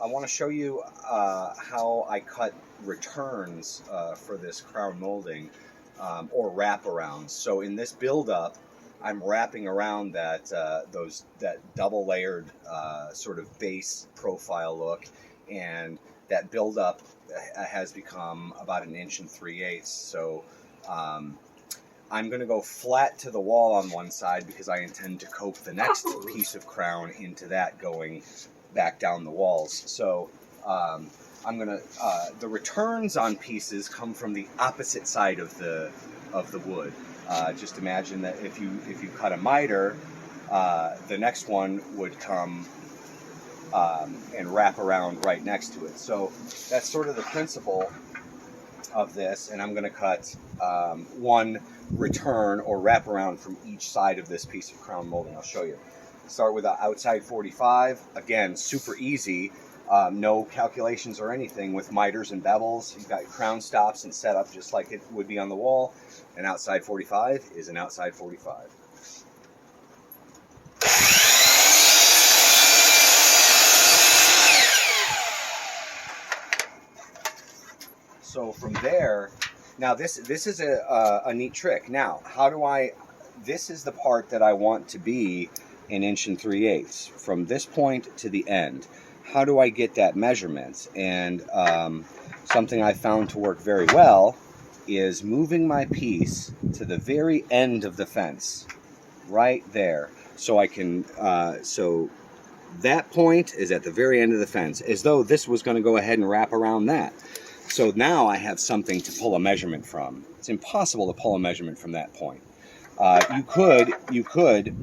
I want to show you how I cut returns for this crown molding or wraparounds. So in this build-up, I'm wrapping around that that double layered sort of base profile look, and that build-up has become about 1 3/8 inches. So I'm going to go flat to the wall on one side because I intend to cope the next piece of crown into that going back down the walls. So I'm going to, the returns on pieces come from the opposite side of the wood. Just imagine that if you cut a miter, the next one would come and wrap around right next to it. So that's sort of the principle of this, and I'm going to cut one return or wrap around from each side of this piece of crown molding. I'll show you. Start with the outside 45. Again, super easy. No calculations or anything with miters and bevels. You've got your crown stops and set up just like it would be on the wall. An outside 45 is an outside 45. So from there, now this is a neat trick. Now, how do I, this is the part that I want to be 1 3/8 inches from this point to the end. How do I get that measurement? And something I found to work very well is moving my piece to the very end of the fence, right there. So I can, so that point is at the very end of the fence, as though this was going to go ahead and wrap around that. So now I have something to pull a measurement from. It's impossible to pull a measurement from that point. You could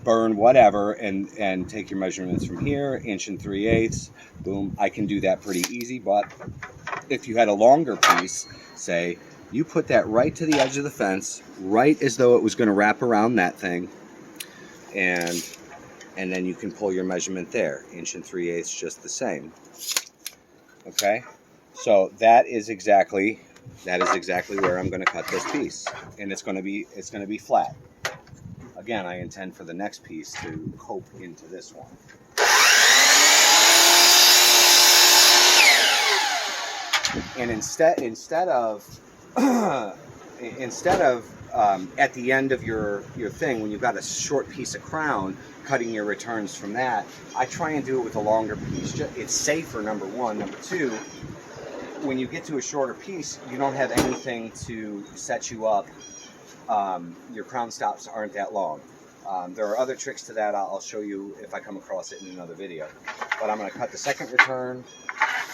burn whatever and take your measurements from here, 1 3/8 inches, boom. I can do that pretty easy, but if you had a longer piece, say, you put that right to the edge of the fence, right as though it was going to wrap around that thing, and then you can pull your measurement there, 1 3/8 inches, just the same. Okay, so that is exactly where I'm going to cut this piece, and it's going to be flat. Again, I intend for the next piece to cope into this one. And instead of at the end of your thing, when you've got a short piece of crown, cutting your returns from that, I try and do it with a longer piece. It's safer, number one. Number two, when you get to a shorter piece, you don't have anything to set you up. Your crown stops aren't that long. There are other tricks to that. I'll show you if I come across it in another video. But I'm going to cut the second return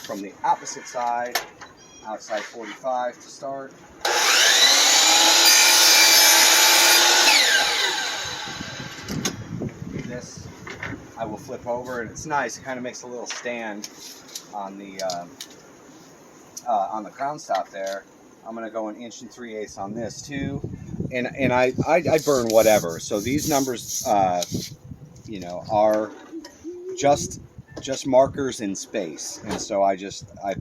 from the opposite side, outside 45 to start. This I will flip over, and it's nice. It kind of makes a little stand on the crown stop there. I'm going to go 1 3/8 inches on this too, and I burn whatever. So these numbers, you know, are just markers in space, and so I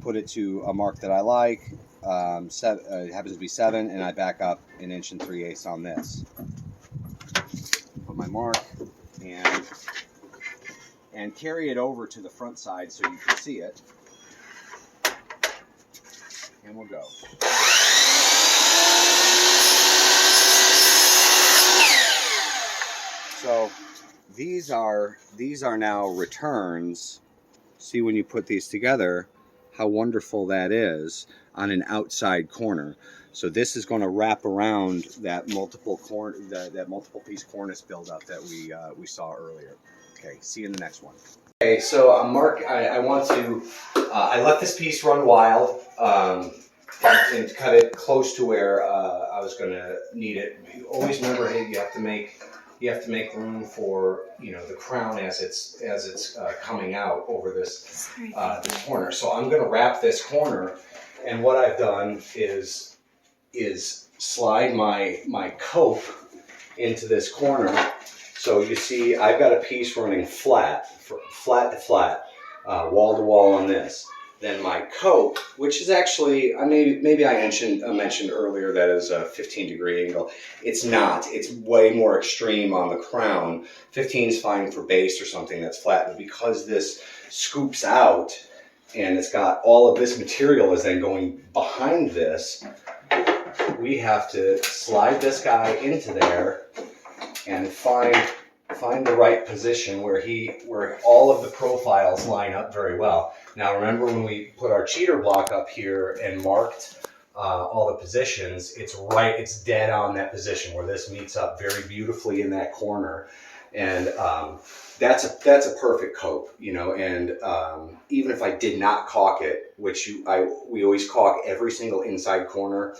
put it to a mark that I like. It happens to be 7, and I back up 1 3/8 inches on this. Put my mark and carry it over to the front side so you can see it, and we'll go. So these are now returns. See, when you put these together, how wonderful that is on an outside corner. So this is going to wrap around that multiple piece cornice buildup that we saw earlier. Okay, see you in the next one. Okay, so I want to I let this piece run wild and cut it close to where I was going to need it. Always remember, hey, you have to make room for, you know, the crown as it's coming out over this this corner. So I'm going to wrap this corner, and what I've done is slide my cope into this corner. So you see, I've got a piece running flat to flat, wall to wall on this. then my cope, which is actually, maybe I mentioned earlier that is a 15-degree angle. It's not. It's way more extreme on the crown. 15 is fine for base or something that's flat, but because this scoops out and it's got all of this material is then going behind this, we have to slide this guy into there and find the right position where all of the profiles line up very well. Now remember when we put our cheater block up here and marked all the positions, it's dead on that position where this meets up very beautifully in that corner. And that's a perfect cope, you know, and even if I did not caulk it, which we always caulk every single inside corner,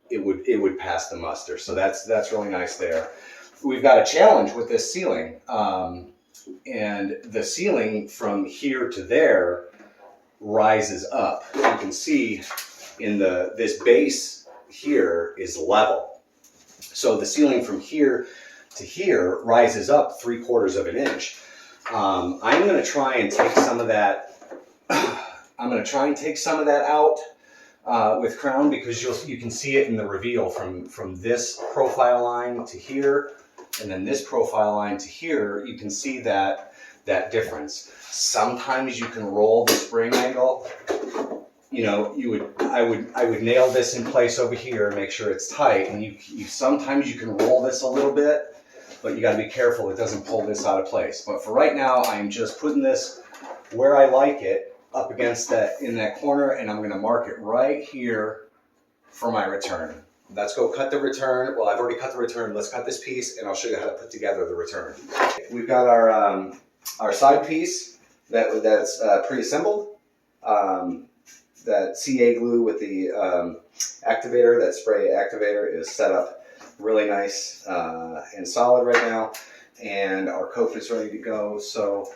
it would pass the muster. So that's really nice there. We've got a challenge with this ceiling, and the ceiling from here to there rises up. You can see in this base here is level. So the ceiling from here to here rises up 3/4 of an inch. I'm going to try and take some of that. I'm going to try and take some of that out with crown, because you can see it in the reveal from this profile line to here, and then this profile line to here. You can see that difference. Sometimes you can roll the spring angle. You know, I would nail this in place over here, make sure it's tight, and you sometimes you can roll this a little bit, but you got to be careful it doesn't pull this out of place. But for right now, I'm just putting this where I like it, up against in that corner, and I'm going to mark it right here for my return. Let's go cut the return. Well, I've already cut the return. Let's cut this piece, and I'll show you how to put together the return. We've got our side piece that's pre-assembled. That CA glue with the activator, that spray activator, is set up really nice and solid right now, and our cope is ready to go. So,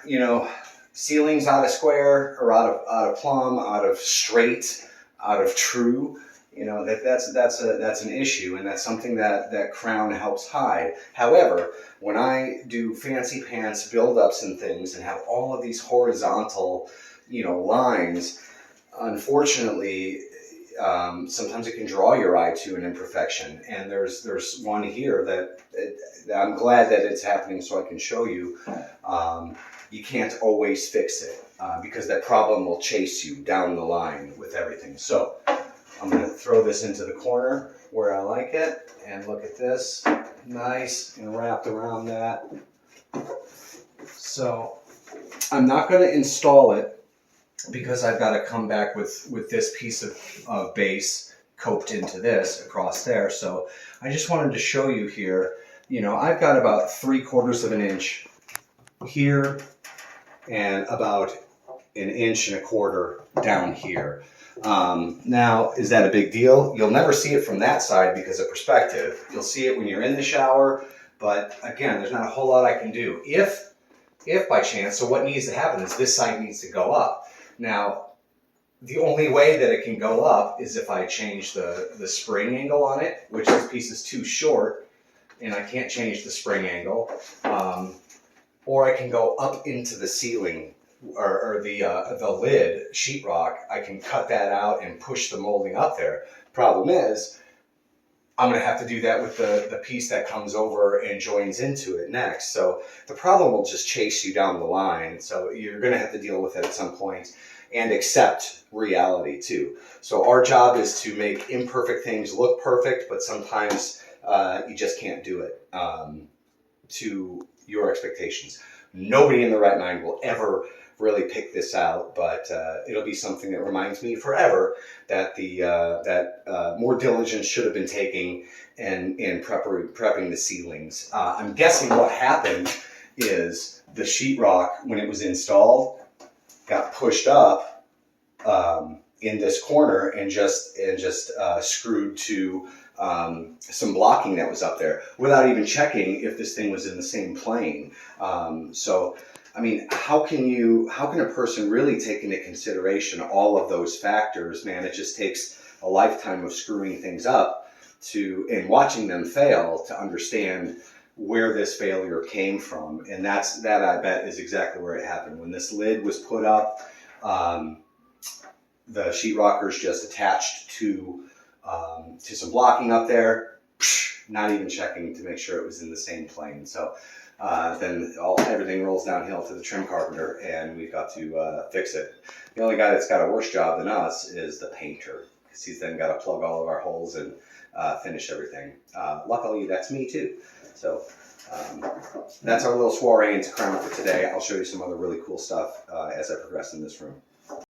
you know, ceilings out of square or out of plumb, out of straight, out of true, you know, that's an issue, and that's something that crown helps hide. However, when I do fancy pants build-ups and things and have all of these horizontal, you know, lines, unfortunately, sometimes it can draw your eye to an imperfection. And there's one here that I'm glad that it's happening so I can show you. You can't always fix it because that problem will chase you down the line with everything. So I'm going to throw this into the corner where I like it, and look at this, nice and wrapped around that. So I'm not going to install it because I've got to come back with this piece of base coped into this across there. So I just wanted to show you here, you know, I've got about 3/4 of an inch here and about 1.25 inches down here. Now, is that a big deal? You'll never see it from that side because of perspective. You'll see it when you're in the shower, but again, there's not a whole lot I can do. If by chance, so what needs to happen is this side needs to go up. Now, the only way that it can go up is if I change the spring angle on it, which this piece is too short, and I can't change the spring angle. Or I can go up into the ceiling or the lid sheetrock. I can cut that out and push the molding up there. Problem is, I'm going to have to do that with the piece that comes over and joins into it next. So the problem will just chase you down the line. So you're going to have to deal with it at some point and accept reality too. So our job is to make imperfect things look perfect, but sometimes you just can't do it to your expectations. Nobody in the right mind will ever really pick this out, but it'll be something that reminds me forever that more diligence should have been taken in prepping the ceilings. I'm guessing what happened is the sheetrock, when it was installed, got pushed up in this corner and just screwed to some blocking that was up there without even checking if this thing was in the same plane. So, I mean, how can a person really take into consideration all of those factors? Man, it just takes a lifetime of screwing things up and watching them fail to understand where this failure came from, and that I bet is exactly where it happened. When this lid was put up, the sheetrockers just attached to some blocking up there, not even checking to make sure it was in the same plane. So then everything rolls downhill to the trim carpenter, and we've got to fix it. The only guy that's got a worse job than us is the painter, because he's then got to plug all of our holes and finish everything. Luckily, that's me too. So that's our little soiree into Crown for today. I'll show you some other really cool stuff as I progress in this room.